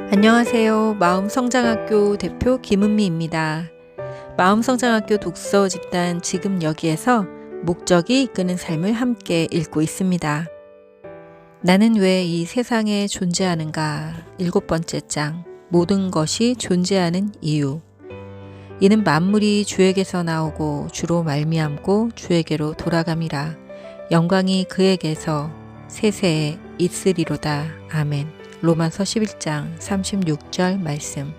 안녕하세요. 마음성장학교 대표 김은미입니다. 마음성장학교 독서 집단 지금 여기에서 목적이 이끄는 삶을 함께 읽고 있습니다. 나는 왜 이 세상에 존재하는가? 7번째 장, 모든 것이 존재하는 이유. 이는 만물이 주에게서 나오고 주로 말미암고 주에게로 돌아감이라. 영광이 그에게서 세세에 있으리로다. 아멘. 로마서 11장 36절 말씀.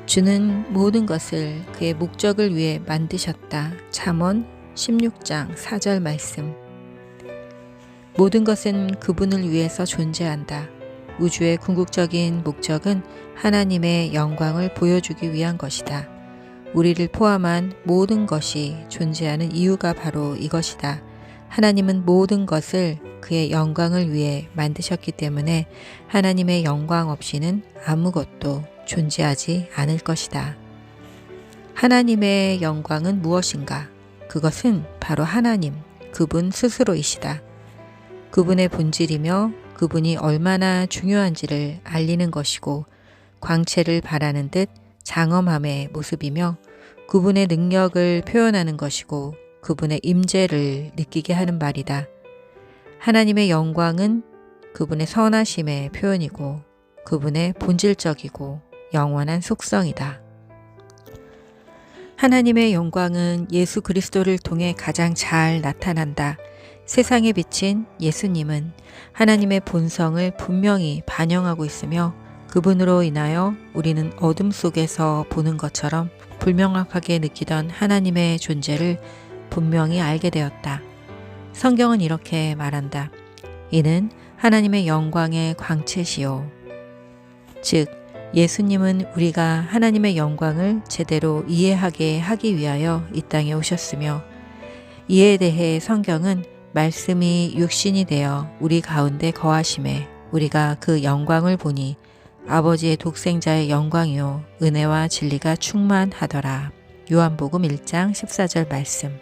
주는 모든 것을 그의 목적을 위해 만드셨다. 잠언 16장 4절 말씀. 모든 것은 그분을 위해서 존재한다. 우주의 궁극적인 목적은 하나님의 영광을 보여주기 위한 것이다. 우리를 포함한 모든 것이 존재하는 이유가 바로 이것이다. 하나님은 모든 것을 그의 영광을 위해 만드셨기 때문에 하나님의 영광 없이는 아무것도 존재하지 않을 것이다. 하나님의 영광은 무엇인가? 그것은 바로 하나님, 그분 스스로이시다. 그분의 본질이며 그분이 얼마나 중요한지를 알리는 것이고 광채를 바라는 듯 장엄함의 모습이며 그분의 능력을 표현하는 것이고 그분의 임재를 느끼게 하는 말이다. 하나님의 영광은 그분의 선하심의 표현이고 그분의 본질적이고 영원한 속성이다. 하나님의 영광은 예수 그리스도를 통해 가장 잘 나타난다. 세상에 비친 예수님은 하나님의 본성을 분명히 반영하고 있으며 그분으로 인하여 우리는 어둠 속에서 보는 것처럼 불명확하게 느끼던 하나님의 존재를 분명히 알게 되었다. 성경은 이렇게 말한다. 이는 하나님의 영광의 광채시요. 즉, 예수님은 우리가 하나님의 영광을 제대로 이해하게 하기 위하여 이 땅에 오셨으며 이에 대해 성경은 말씀이 육신이 되어 우리 가운데 거하심에 우리가 그 영광을 보니 아버지의 독생자의 영광이요 은혜와 진리가 충만하더라. 요한복음 1장 14절 말씀.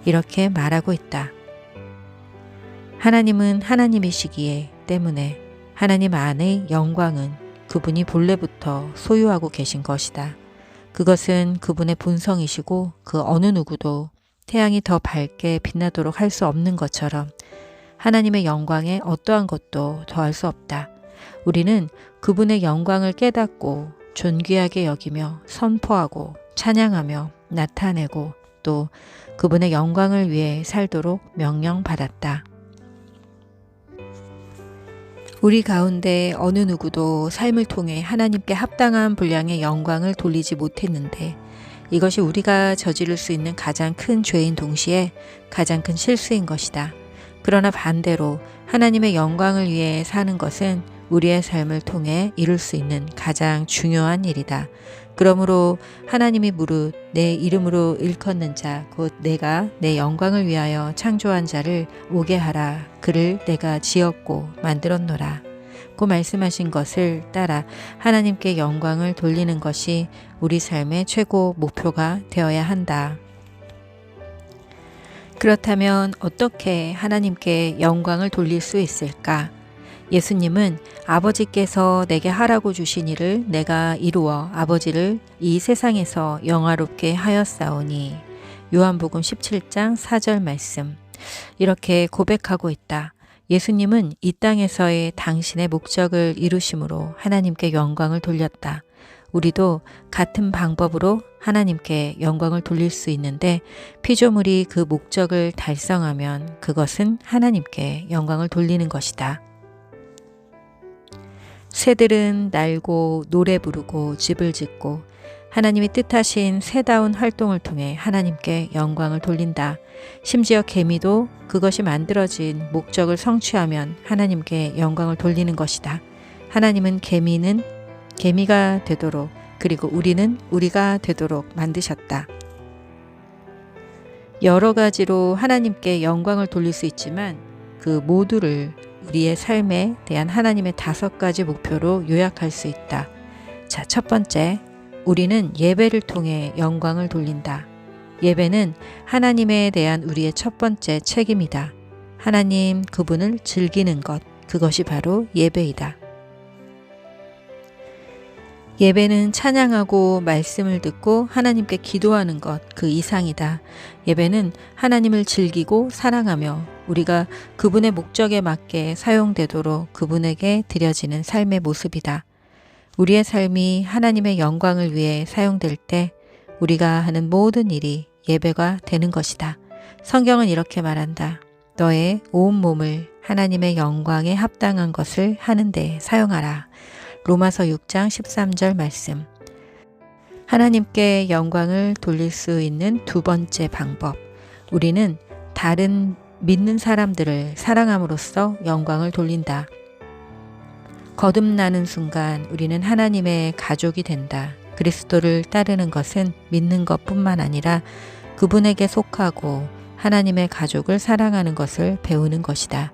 이렇게 말하고 있다. 하나님은 하나님이시기에 때문에 하나님 안의 영광은 그분이 본래부터 소유하고 계신 것이다. 그것은 그분의 본성이시고 그 어느 누구도 태양이 더 밝게 빛나도록 할 수 없는 것처럼 하나님의 영광에 어떠한 것도 더할 수 없다. 우리는 그분의 영광을 깨닫고 존귀하게 여기며 선포하고 찬양하며 나타내고 또 그분의 영광을 위해 살도록 명령받았다. 우리 가운데 어느 누구도 삶을 통해 하나님께 합당한 분량의 영광을 돌리지 못했는데 이것이 우리가 저지를 수 있는 가장 큰 죄인 동시에 가장 큰 실수인 것이다. 그러나 반대로 하나님의 영광을 위해 사는 것은 우리의 삶을 통해 이룰 수 있는 가장 중요한 일이다. 그러므로 하나님이 무릇 내 이름으로 일컫는 자 곧 내가 내 영광을 위하여 창조한 자를 오게 하라. 그를 내가 지었고 만들었노라. 고 말씀하신 것을 따라 하나님께 영광을 돌리는 것이 우리 삶의 최고 목표가 되어야 한다. 그렇다면 어떻게 하나님께 영광을 돌릴 수 있을까? 예수님은 아버지께서 내게 하라고 주신 일을 내가 이루어 아버지를 이 세상에서 영화롭게 하였사오니 요한복음 17장 4절 말씀. 이렇게 고백하고 있다. 예수님은 이 땅에서의 당신의 목적을 이루심으로 하나님께 영광을 돌렸다. 우리도 같은 방법으로 하나님께 영광을 돌릴 수 있는데 피조물이 그 목적을 달성하면 그것은 하나님께 영광을 돌리는 것이다. 새들은 날고 노래 부르고 집을 짓고 하나님이 뜻하신 새다운 활동을 통해 하나님께 영광을 돌린다. 심지어 개미도 그것이 만들어진 목적을 성취하면 하나님께 영광을 돌리는 것이다. 하나님은 개미는 개미가 되도록 그리고 우리는 우리가 되도록 만드셨다. 여러 가지로 하나님께 영광을 돌릴 수 있지만 그 모두를 우리의 삶에 대한 하나님의 5가지 목표로 요약할 수 있다. 자, 첫 번째, 우리는 예배를 통해 영광을 돌린다. 예배는 하나님에 대한 우리의 첫 번째 책임이다. 하나님 그분을 즐기는 것, 그것이 바로 예배이다. 예배는 찬양하고 말씀을 듣고 하나님께 기도하는 것 그 이상이다. 예배는 하나님을 즐기고 사랑하며 우리가 그분의 목적에 맞게 사용되도록 그분에게 드려지는 삶의 모습이다. 우리의 삶이 하나님의 영광을 위해 사용될 때 우리가 하는 모든 일이 예배가 되는 것이다. 성경은 이렇게 말한다. 너의 온 몸을 하나님의 영광에 합당한 것을 하는 데 사용하라. 로마서 6장 13절 말씀. 하나님께 영광을 돌릴 수 있는 두 번째 방법. 우리는 다른 믿는 사람들을 사랑함으로써 영광을 돌린다. 거듭나는 순간 우리는 하나님의 가족이 된다. 그리스도를 따르는 것은 믿는 것뿐만 아니라 그분에게 속하고 하나님의 가족을 사랑하는 것을 배우는 것이다.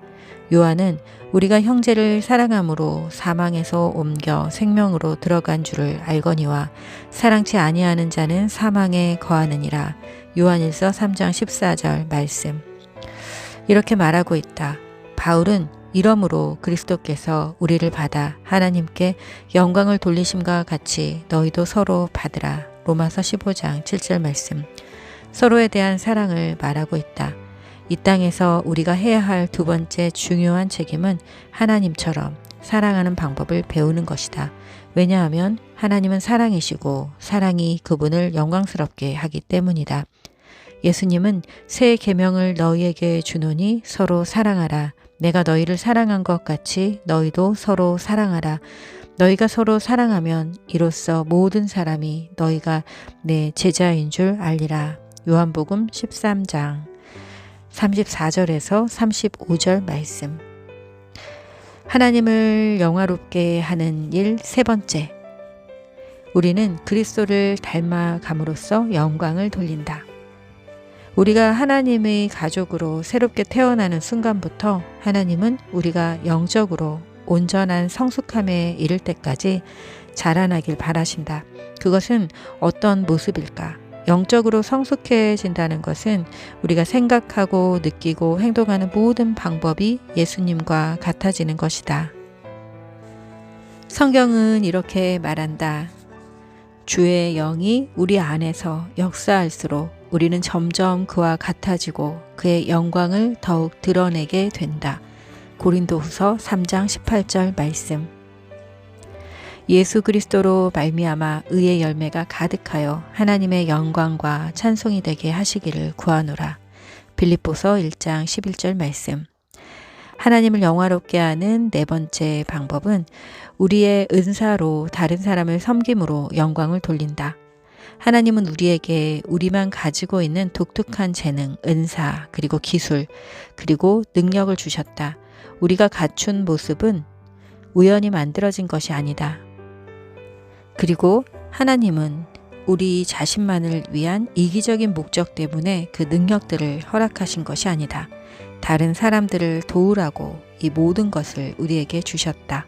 요한은 우리가 형제를 사랑함으로 사망에서 옮겨 생명으로 들어간 줄을 알거니와 사랑치 아니하는 자는 사망에 거하느니라. 요한일서 3장 14절 말씀. 이렇게 말하고 있다. 바울은 이러므로 그리스도께서 우리를 받아 하나님께 영광을 돌리심과 같이 너희도 서로 받으라. 로마서 15장 7절 말씀. 서로에 대한 사랑을 말하고 있다. 이 땅에서 우리가 해야 할 두 번째 중요한 책임은 하나님처럼 사랑하는 방법을 배우는 것이다. 왜냐하면 하나님은 사랑이시고 사랑이 그분을 영광스럽게 하기 때문이다. 예수님은 새 계명을 너희에게 주노니 서로 사랑하라. 내가 너희를 사랑한 것 같이 너희도 서로 사랑하라. 너희가 서로 사랑하면 이로써 모든 사람이 너희가 내 제자인 줄 알리라. 요한복음 13장 34절에서 35절 말씀. 하나님을 영화롭게 하는 일 세 번째. 우리는 그리스도를 닮아감으로써 영광을 돌린다. 우리가 하나님의 가족으로 새롭게 태어나는 순간부터 하나님은 우리가 영적으로 온전한 성숙함에 이를 때까지 자라나길 바라신다. 그것은 어떤 모습일까? 영적으로 성숙해진다는 것은 우리가 생각하고 느끼고 행동하는 모든 방법이 예수님과 같아지는 것이다. 성경은 이렇게 말한다. 주의 영이 우리 안에서 역사할수록 우리는 점점 그와 같아지고 그의 영광을 더욱 드러내게 된다. 고린도후서 3장 18절 말씀. 예수 그리스도로 말미암아 의의 열매가 가득하여 하나님의 영광과 찬송이 되게 하시기를 구하노라. 빌립보서 1장 11절 말씀. 하나님을 영화롭게 하는 네 번째 방법은 우리의 은사로 다른 사람을 섬김으로 영광을 돌린다. 하나님은 우리에게 우리만 가지고 있는 독특한 재능, 은사, 그리고 기술, 그리고 능력을 주셨다. 우리가 갖춘 모습은 우연히 만들어진 것이 아니다. 그리고 하나님은 우리 자신만을 위한 이기적인 목적 때문에 그 능력들을 허락하신 것이 아니다. 다른 사람들을 도우라고 이 모든 것을 우리에게 주셨다.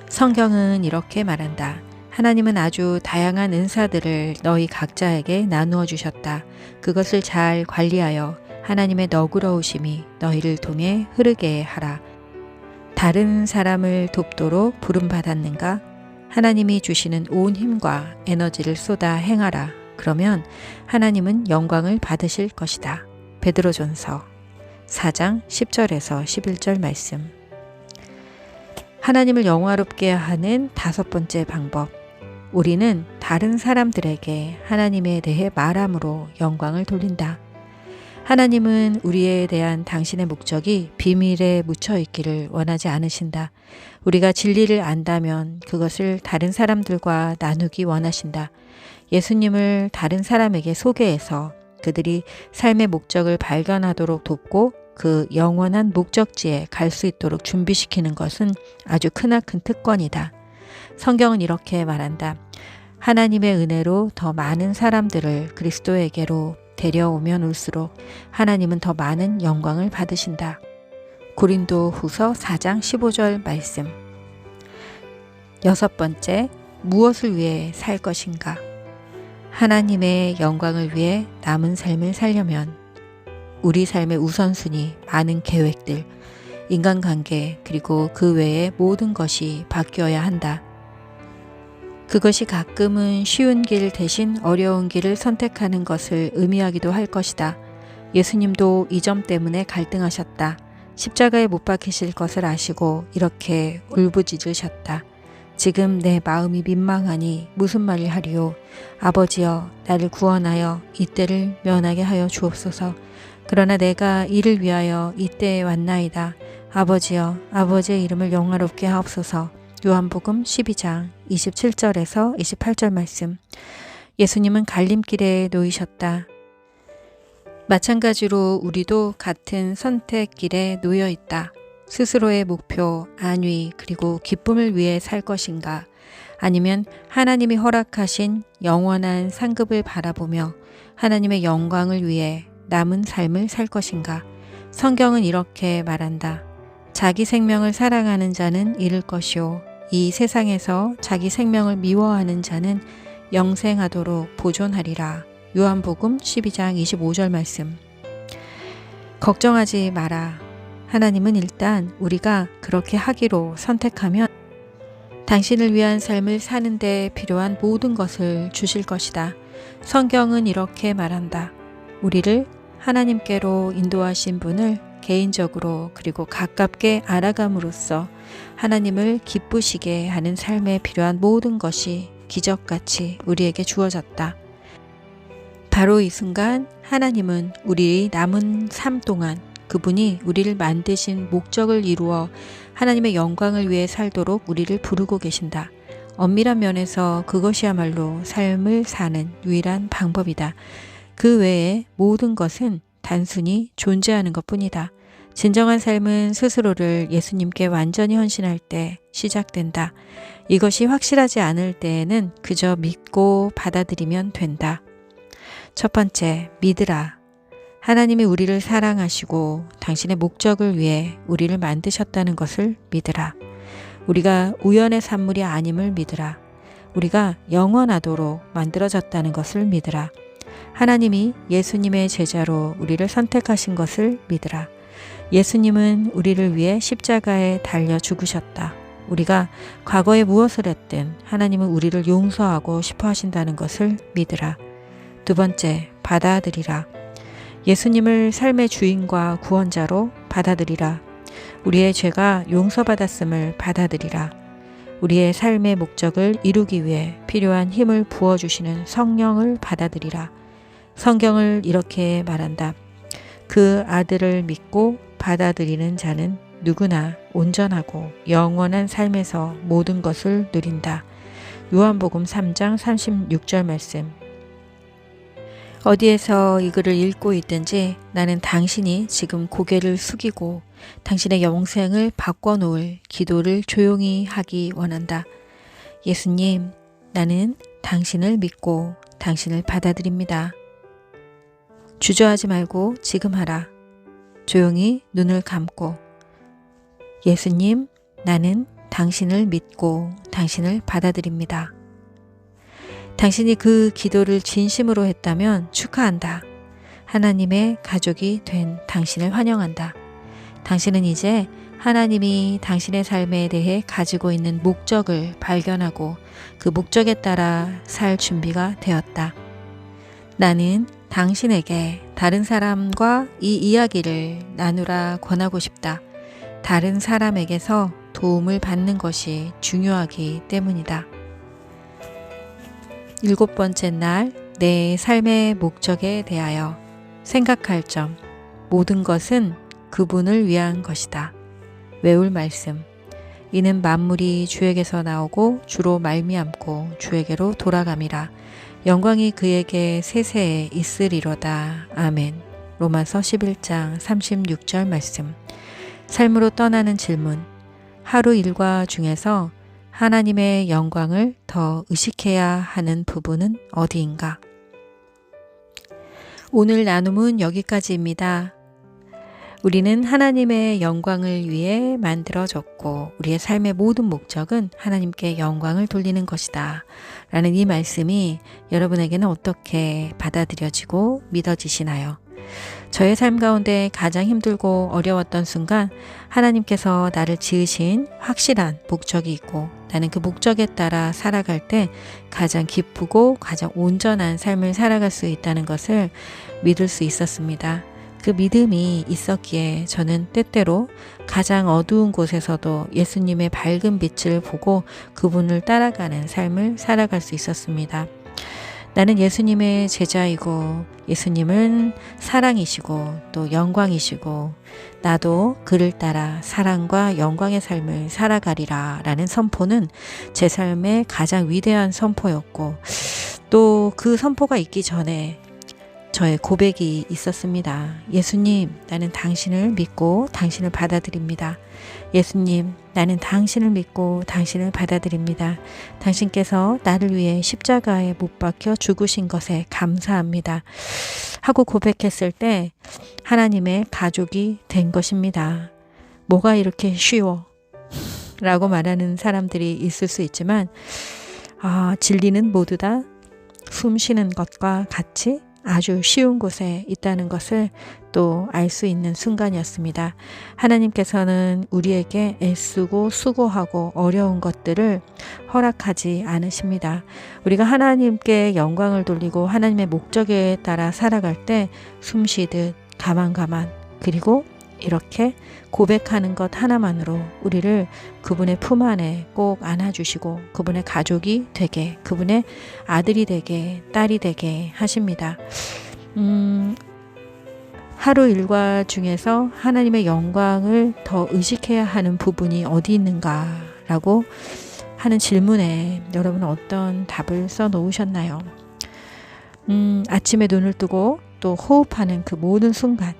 성경은 이렇게 말한다. 하나님은 아주 다양한 은사들을 너희 각자에게 나누어 주셨다. 그것을 잘 관리하여 하나님의 너그러우심이 너희를 통해 흐르게 하라. 다른 사람을 돕도록 부름받았는가? 하나님이 주시는 온 힘과 에너지를 쏟아 행하라. 그러면 하나님은 영광을 받으실 것이다. 베드로전서 4장 10절에서 11절 말씀. 하나님을 영화롭게 하는 다섯 번째 방법. 우리는 다른 사람들에게 하나님에 대해 말함으로 영광을 돌린다. 하나님은 우리에 대한 당신의 목적이 비밀에 묻혀 있기를 원하지 않으신다. 우리가 진리를 안다면 그것을 다른 사람들과 나누기 원하신다. 예수님을 다른 사람에게 소개해서 그들이 삶의 목적을 발견하도록 돕고 그 영원한 목적지에 갈 수 있도록 준비시키는 것은 아주 크나큰 특권이다. 성경은 이렇게 말한다. 하나님의 은혜로 더 많은 사람들을 그리스도에게로 데려오면 올수록 하나님은 더 많은 영광을 받으신다. 고린도후서 4장 15절 말씀. 여섯 번째, 무엇을 위해 살 것인가? 하나님의 영광을 위해 남은 삶을 살려면 우리 삶의 우선순위, 많은 계획들, 인간관계, 그리고 그 외의 모든 것이 바뀌어야 한다. 그것이 가끔은 쉬운 길 대신 어려운 길을 선택하는 것을 의미하기도 할 것이다. 예수님도 이 점 때문에 갈등하셨다. 십자가에 못 박히실 것을 아시고 이렇게 울부짖으셨다. 지금 내 마음이 민망하니 무슨 말을 하리요. 아버지여, 나를 구원하여 이때를 면하게 하여 주옵소서. 그러나 내가 이를 위하여 이때에 왔나이다. 아버지여, 아버지의 이름을 영화롭게 하옵소서. 요한복음 12장 27절에서 28절 말씀. 예수님은 갈림길에 놓이셨다. 마찬가지로 우리도 같은 선택길에 놓여 있다. 스스로의 목표, 안위, 그리고 기쁨을 위해 살 것인가? 아니면 하나님이 허락하신 영원한 상급을 바라보며 하나님의 영광을 위해 남은 삶을 살 것인가? 성경은 이렇게 말한다. 자기 생명을 사랑하는 자는 잃을 것이요. 이 세상에서 자기 생명을 미워하는 자는 영생하도록 보존하리라. 요한복음 12장 25절 말씀. 걱정하지 마라. 하나님은 일단 우리가 그렇게 하기로 선택하면 당신을 위한 삶을 사는 데 필요한 모든 것을 주실 것이다. 성경은 이렇게 말한다. 우리를 하나님께로 인도하신 분을 개인적으로 그리고 가깝게 알아감으로써 하나님을 기쁘시게 하는 삶에 필요한 모든 것이 기적같이 우리에게 주어졌다. 바로 이 순간 하나님은 우리 남은 삶 동안 그분이 우리를 만드신 목적을 이루어 하나님의 영광을 위해 살도록 우리를 부르고 계신다. 엄밀한 면에서 그것이야말로 삶을 사는 유일한 방법이다. 그 외에 모든 것은 단순히 존재하는 것뿐이다. 진정한 삶은 스스로를 예수님께 완전히 헌신할 때 시작된다. 이것이 확실하지 않을 때에는 그저 믿고 받아들이면 된다. 첫 번째, 믿으라. 하나님이 우리를 사랑하시고 당신의 목적을 위해 우리를 만드셨다는 것을 믿으라. 우리가 우연의 산물이 아님을 믿으라. 우리가 영원하도록 만들어졌다는 것을 믿으라. 하나님이 예수님의 제자로 우리를 선택하신 것을 믿으라. 예수님은 우리를 위해 십자가에 달려 죽으셨다. 우리가 과거에 무엇을 했든 하나님은 우리를 용서하고 싶어 하신다는 것을 믿으라. 두 번째, 받아들이라. 예수님을 삶의 주인과 구원자로 받아들이라. 우리의 죄가 용서받았음을 받아들이라. 우리의 삶의 목적을 이루기 위해 필요한 힘을 부어주시는 성령을 받아들이라. 성경을 이렇게 말한다. 그 아들을 믿고 받아들이는 자는 누구나 온전하고 영원한 삶에서 모든 것을 누린다. 요한복음 3장 36절 말씀. 어디에서 이 글을 읽고 있든지 나는 당신이 지금 고개를 숙이고 당신의 영생을 바꿔놓을 기도를 조용히 하기 원한다. 예수님, 나는 당신을 믿고 당신을 받아들입니다. 주저하지 말고 지금 하라. 조용히 눈을 감고 예수님, 나는 당신을 믿고 당신을 받아들입니다. 당신이 그 기도를 진심으로 했다면 축하한다. 하나님의 가족이 된 당신을 환영한다. 당신은 이제 하나님이 당신의 삶에 대해 가지고 있는 목적을 발견하고 그 목적에 따라 살 준비가 되었다. 나는 당신에게 다른 사람과 이 이야기를 나누라 권하고 싶다. 다른 사람에게서 도움을 받는 것이 중요하기 때문이다. 7번째 날, 내 삶의 목적에 대하여 생각할 점. 모든 것은 그분을 위한 것이다. 외울 말씀. 이는 만물이 주에게서 나오고 주로 말미암고 주에게로 돌아감이라. 영광이 그에게 세세에 있으리로다. 아멘. 로마서 11장 36절 말씀. 삶으로 떠나는 질문. 하루 일과 중에서 하나님의 영광을 더 의식해야 하는 부분은 어디인가? 오늘 나눔은 여기까지입니다. 우리는 하나님의 영광을 위해 만들어졌고 우리의 삶의 모든 목적은 하나님께 영광을 돌리는 것이다. 라는 이 말씀이 여러분에게는 어떻게 받아들여지고 믿어지시나요? 저의 삶 가운데 가장 힘들고 어려웠던 순간 하나님께서 나를 지으신 확실한 목적이 있고 나는 그 목적에 따라 살아갈 때 가장 기쁘고 가장 온전한 삶을 살아갈 수 있다는 것을 믿을 수 있었습니다. 그 믿음이 있었기에 저는 때때로 가장 어두운 곳에서도 예수님의 밝은 빛을 보고 그분을 따라가는 삶을 살아갈 수 있었습니다. 나는 예수님의 제자이고 예수님은 사랑이시고 또 영광이시고 나도 그를 따라 사랑과 영광의 삶을 살아가리라 라는 선포는 제 삶의 가장 위대한 선포였고 또 그 선포가 있기 전에 저의 고백이 있었습니다. 예수님, 나는 당신을 믿고 당신을 받아들입니다. 예수님, 나는 당신을 믿고 당신을 받아들입니다. 당신께서 나를 위해 십자가에 못 박혀 죽으신 것에 감사합니다. 하고 고백했을 때 하나님의 가족이 된 것입니다. 뭐가 이렇게 쉬워? 라고 말하는 사람들이 있을 수 있지만 진리는 모두 다 숨 쉬는 것과 같이 아주 쉬운 곳에 있다는 것을 또 알 수 있는 순간이었습니다. 하나님께서는 우리에게 애쓰고 수고하고 어려운 것들을 허락하지 않으십니다. 우리가 하나님께 영광을 돌리고 하나님의 목적에 따라 살아갈 때 숨쉬듯 가만 그리고 이렇게 고백하는 것 하나만으로 우리를 그분의 품 안에 꼭 안아주시고 그분의 가족이 되게, 그분의 아들이 되게, 딸이 되게 하십니다. 하루 일과 중에서 하나님의 영광을 더 의식해야 하는 부분이 어디 있는가라고 하는 질문에 여러분은 어떤 답을 써 놓으셨나요? 아침에 눈을 뜨고 또 호흡하는 그 모든 순간,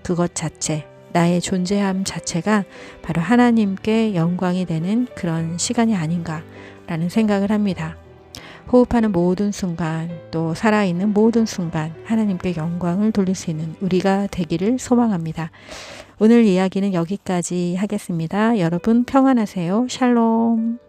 그것 자체, 나의 존재함 자체가 바로 하나님께 영광이 되는 그런 시간이 아닌가라는 생각을 합니다. 호흡하는 모든 순간, 또 살아있는 모든 순간 하나님께 영광을 돌릴 수 있는 우리가 되기를 소망합니다. 오늘 이야기는 여기까지 하겠습니다. 여러분 평안하세요. 샬롬.